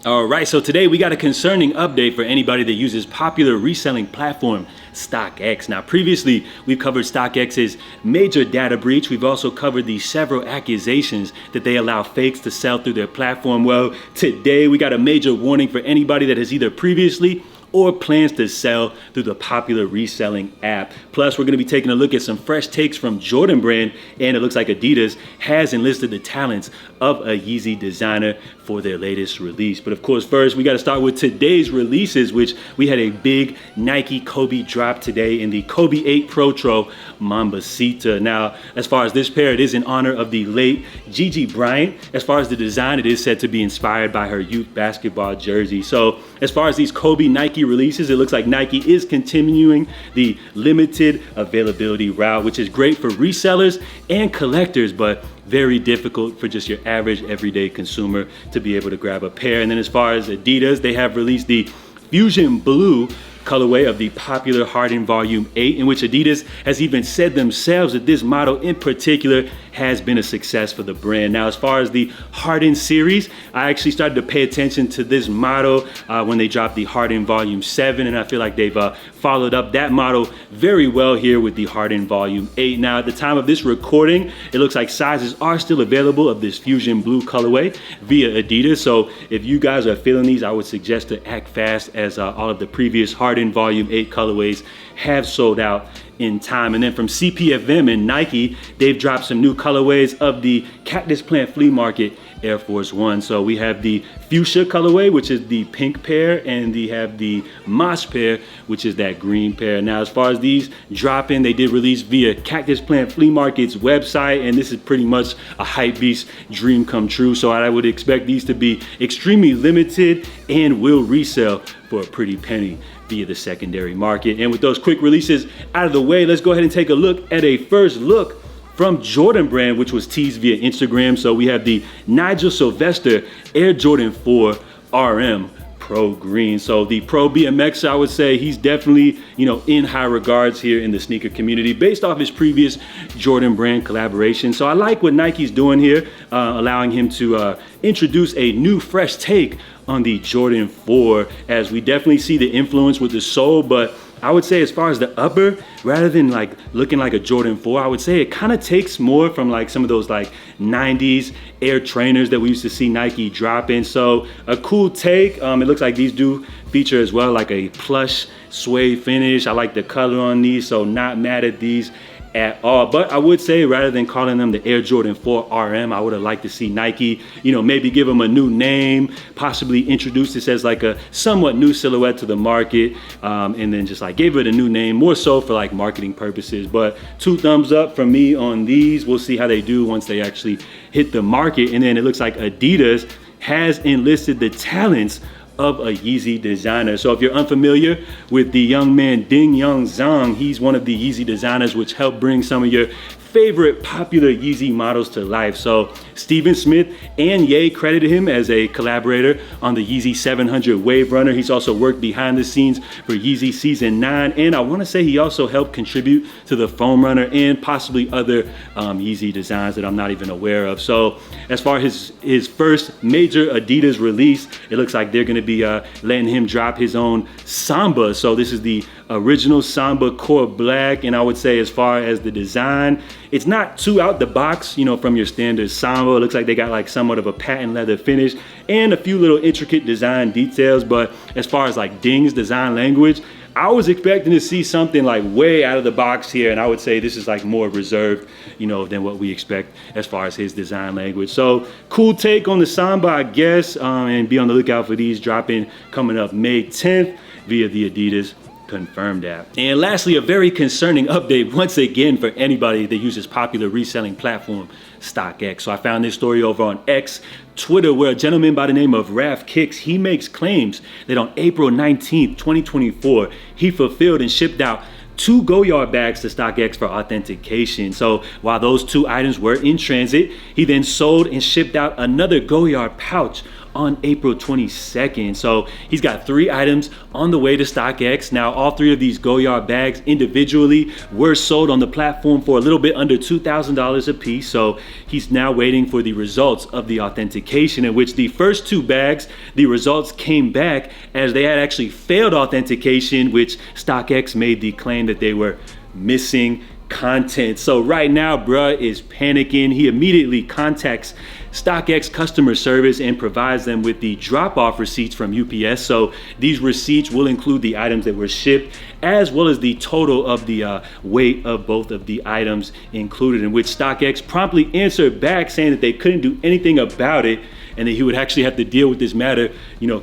All right, so today we got a concerning update for anybody that uses popular reselling platform StockX. Now, previously we've covered StockX's major data breach. We've also covered the several accusations that they allow fakes to sell through their platform. Well, today we got a major warning for anybody that has either previously or plans to sell through the popular reselling app. Plus, we're going to be taking a look at some fresh takes from Jordan Brand, and it looks like Adidas has enlisted the talents of a Yeezy designer for their latest release. But of course, first, we got to start with today's releases, which we had a big Nike Kobe drop today in the Kobe 8 Protro Mambacita. Now, as far as this pair, it is in honor of the late Gigi Bryant. As far as the design, it is said to be inspired by her youth basketball jersey. So as far as these Kobe Nike releases, it looks like Nike is continuing the limited availability route, which is great for resellers and collectors, but very difficult for just your average everyday consumer to be able to grab a pair. And then as far as Adidas, they have released the Fusion Blue colorway of the popular Harden Volume 8, in which Adidas has even said themselves that this model in particular has been a success for the brand. Now, as far as the Harden series, I actually started to pay attention to this model when they dropped the Harden Volume 7, and I feel like they've followed up that model very well here with the Harden Volume 8. Now, at the time of this recording, it looks like sizes are still available of this Fusion Blue colorway via Adidas. So if you guys are feeling these, I would suggest to act fast, as all of the previous Harden Volume 8 colorways have sold out in time. And then from CPFM and Nike, they've dropped some new colorways of the Cactus Plant Flea Market Air Force One. So we have the Fuchsia colorway, which is the pink pair, and they have the Moss pair, which is that green pair. Now, as far as these dropping, they did release via Cactus Plant Flea Market's website, and this is pretty much a hype beast dream come true. So I would expect these to be extremely limited and will resell for a pretty penny via the secondary market. And with those quick releases out of the way, let's go ahead and take a look at a first look from Jordan Brand, which was teased via Instagram. So we have the Nigel Sylvester Air Jordan 4 RM Pro Green. So the Pro BMX, I would say he's definitely, in high regards here in the sneaker community based off his previous Jordan Brand collaboration. So I like what Nike's doing here, allowing him to introduce a new fresh take on the Jordan 4, as we definitely see the influence with the sole. But I would say as far as the upper, rather than like looking like a Jordan 4, I would say it kind of takes more from like some of those like 90s Air Trainers that we used to see Nike drop in. So a cool take. It looks like these do feature as well like a plush suede finish. I like the color on these, so not mad at these at all. But I would say, rather than calling them the Air Jordan 4 RM, I would have liked to see Nike, maybe give them a new name, possibly introduce this as like a somewhat new silhouette to the market, and then just like gave it a new name, more so for like marketing purposes. But 2 thumbs up from me on these. We'll see how they do once they actually hit the market. And then it looks like Adidas has enlisted the talents of a Yeezy designer. So if you're unfamiliar with the young man Ding Young Zhang, he's one of the Yeezy designers which helped bring some of your favorite popular Yeezy models to life. So Steven Smith and Ye credited him as a collaborator on the Yeezy 700 Wave Runner. He's also worked behind the scenes for Yeezy Season 9, and I want to say he also helped contribute to the Foam Runner and possibly other Yeezy designs that I'm not even aware of. So as far as his first major Adidas release, it looks like they're going to be letting him drop his own Samba. So this is the original Samba Core Black, and I would say as far as the design, it's not too out the box, from your standard Samba. It looks like they got like somewhat of a patent leather finish and a few little intricate design details. But as far as like Ding's design language, I was expecting to see something like way out of the box here, and I would say this is like more reserved, than what we expect as far as his design language. So cool take on the Samba, I guess, and be on the lookout for these dropping coming up May 10th via the Adidas Confirmed app. And lastly, a very concerning update once again for anybody that uses popular reselling platform StockX. So I found this story over on X, Twitter, where a gentleman by the name of Raf Kicks, he makes claims that on April 19th, 2024, he fulfilled and shipped out 2 Goyard bags to StockX for authentication. So while those 2 items were in transit, he then sold and shipped out another Goyard pouch on April 22nd. So he's got 3 items on the way to StockX. Now, all 3 of these Goyard bags individually were sold on the platform for a little bit under $2,000 a piece. So he's now waiting for the results of the authentication, in which the first 2 bags, the results came back as they had actually failed authentication, which StockX made the claim that they were missing content. So right now, bruh is panicking. He immediately contacts StockX customer service and provides them with the drop-off receipts from UPS. So these receipts will include the items that were shipped, as well as the total of the weight of both of the items included, in which StockX promptly answered back saying that they couldn't do anything about it and that he would actually have to deal with this matter,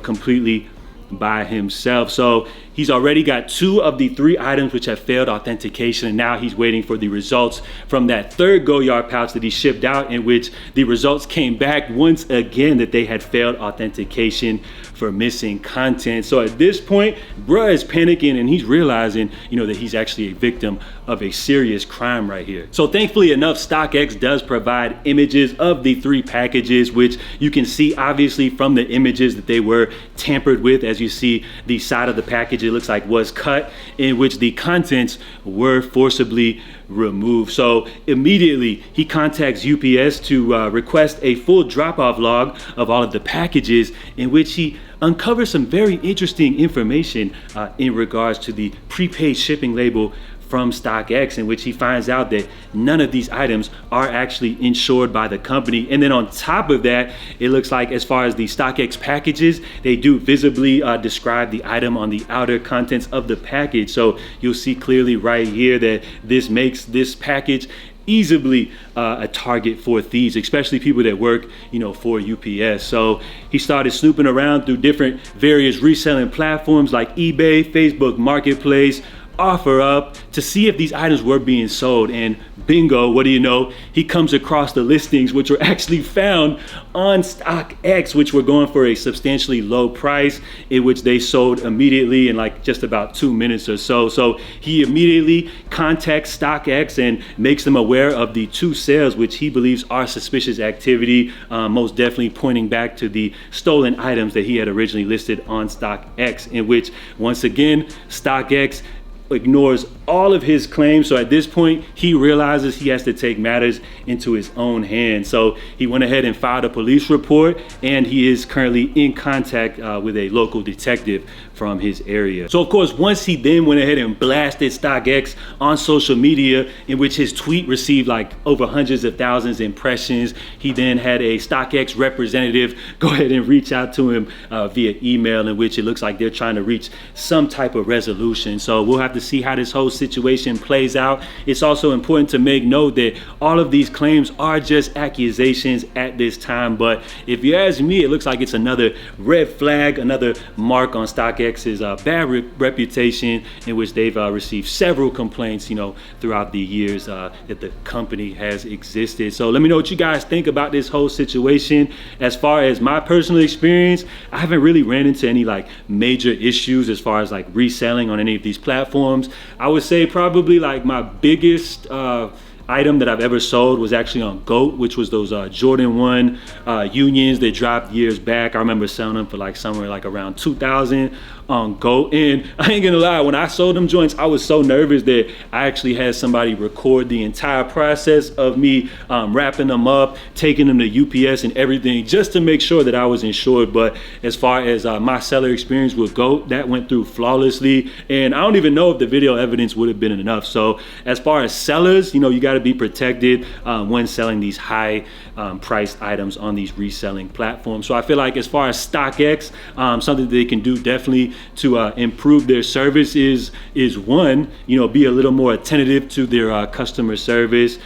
completely by himself. So he's already got 2 of the 3 items which have failed authentication, and now he's waiting for the results from that 3rd Goyard pouch that he shipped out, in which the results came back once again that they had failed authentication for missing content. So at this point, bruh is panicking and he's realizing, that he's actually a victim of a serious crime right here. So thankfully enough, StockX does provide images of the 3 packages, which you can see obviously from the images that they were tampered with. As you see, the side of the package, it looks like was cut, in which the contents were forcibly removed. So immediately he contacts UPS to request a full drop-off log of all of the packages, in which he uncovers some very interesting information in regards to the prepaid shipping label from StockX, in which he finds out that none of these items are actually insured by the company. And then on top of that, it looks like as far as the StockX packages, they do visibly describe the item on the outer contents of the package. So you'll see clearly right here that this makes this package easily a target for thieves, especially people that work, for UPS. So he started snooping around through different various reselling platforms like eBay, Facebook Marketplace, OfferUp, to see if these items were being sold. And bingo, what do you know? He comes across the listings which were actually found on StockX, which were going for a substantially low price, in which they sold immediately in like just about 2 minutes or so. So he immediately contacts StockX and makes them aware of the 2 sales, which he believes are suspicious activity, most definitely pointing back to the stolen items that he had originally listed on StockX, in which once again StockX ignores all of his claims. So at this point, he realizes he has to take matters into his own hands. So he went ahead and filed a police report, and he is currently in contact with a local detective from his area. So of course, once he then went ahead and blasted StockX on social media, in which his tweet received like over hundreds of thousands of impressions, he then had a StockX representative go ahead and reach out to him via email, in which it looks like they're trying to reach some type of resolution. So we'll have to see how this whole situation plays out. It's also important to make note that all of these claims are just accusations at this time, but if you ask me, it looks like it's another red flag, another mark on StockX's bad reputation, in which they've received several complaints, throughout the years that the company has existed. So let me know what you guys think about this whole situation. As far as my personal experience, I haven't really ran into any like major issues as far as like reselling on any of these platforms. I would say probably like my biggest item that I've ever sold was actually on GOAT, which was those Jordan 1 Unions that dropped years back. I remember selling them for like somewhere like around 2,000 on GOAT. And I ain't gonna lie, when I sold them joints, I was so nervous that I actually had somebody record the entire process of me wrapping them up, taking them to UPS and everything, just to make sure that I was insured. But as far as my seller experience with GOAT, that went through flawlessly. And I don't even know if the video evidence would have been enough. So as far as sellers, you got to be protected when selling these high priced items on these reselling platforms. So I feel like as far as StockX, something that they can do definitely to improve their service is one, be a little more attentive to their customer service.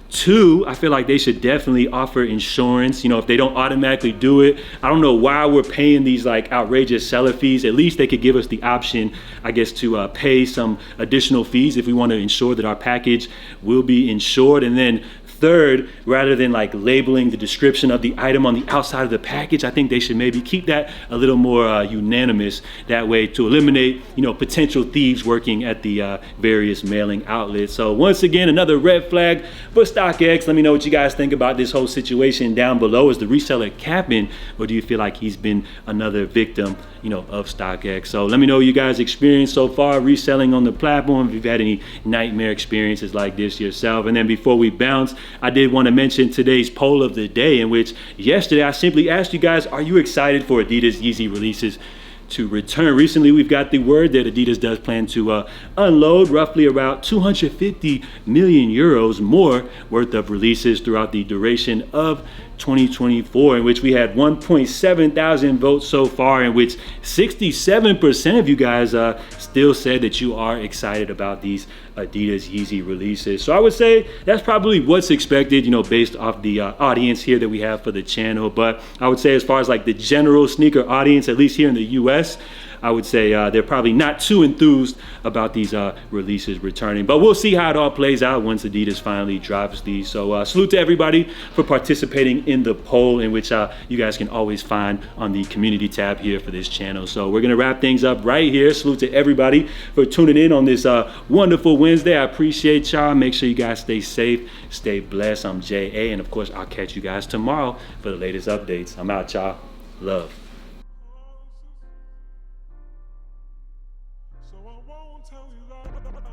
2, I feel like they should definitely offer insurance. If they don't automatically do it, I don't know why we're paying these like outrageous seller fees. At least they could give us the option, I guess, to pay some additional fees if we want to ensure that our package will be insured. And then Third, rather than like labeling the description of the item on the outside of the package, I think they should maybe keep that a little more unanimous. That way to eliminate, potential thieves working at the various mailing outlets. So once again, another red flag for StockX. Let me know what you guys think about this whole situation down below. Is the reseller capping, or do you feel like he's been another victim, of StockX? So let me know what you guys experienced so far reselling on the platform, if you've had any nightmare experiences like this yourself. And then before we bounce, I did want to mention today's poll of the day, in which yesterday I simply asked you guys, are you excited for Adidas Yeezy releases to return? Recently, we've got the word that Adidas does plan to unload roughly about 250 million euros more worth of releases throughout the duration of 2024, in which we had 1.7 thousand votes so far, in which 67% of you guys still said that you are excited about these Adidas Yeezy releases. So I would say that's probably what's expected, based off the audience here that we have for the channel. But I would say, as far as like the general sneaker audience, at least here in the US, I would say they're probably not too enthused about these releases returning. But we'll see how it all plays out once Adidas finally drops these. So salute to everybody for participating in the poll, in which you guys can always find on the community tab here for this channel. So we're going to wrap things up right here. Salute to everybody for tuning in on this wonderful Wednesday. I appreciate y'all. Make sure you guys stay safe, stay blessed. I'm J.A. And of course, I'll catch you guys tomorrow for the latest updates. I'm out, y'all. Love. So I won't tell you that.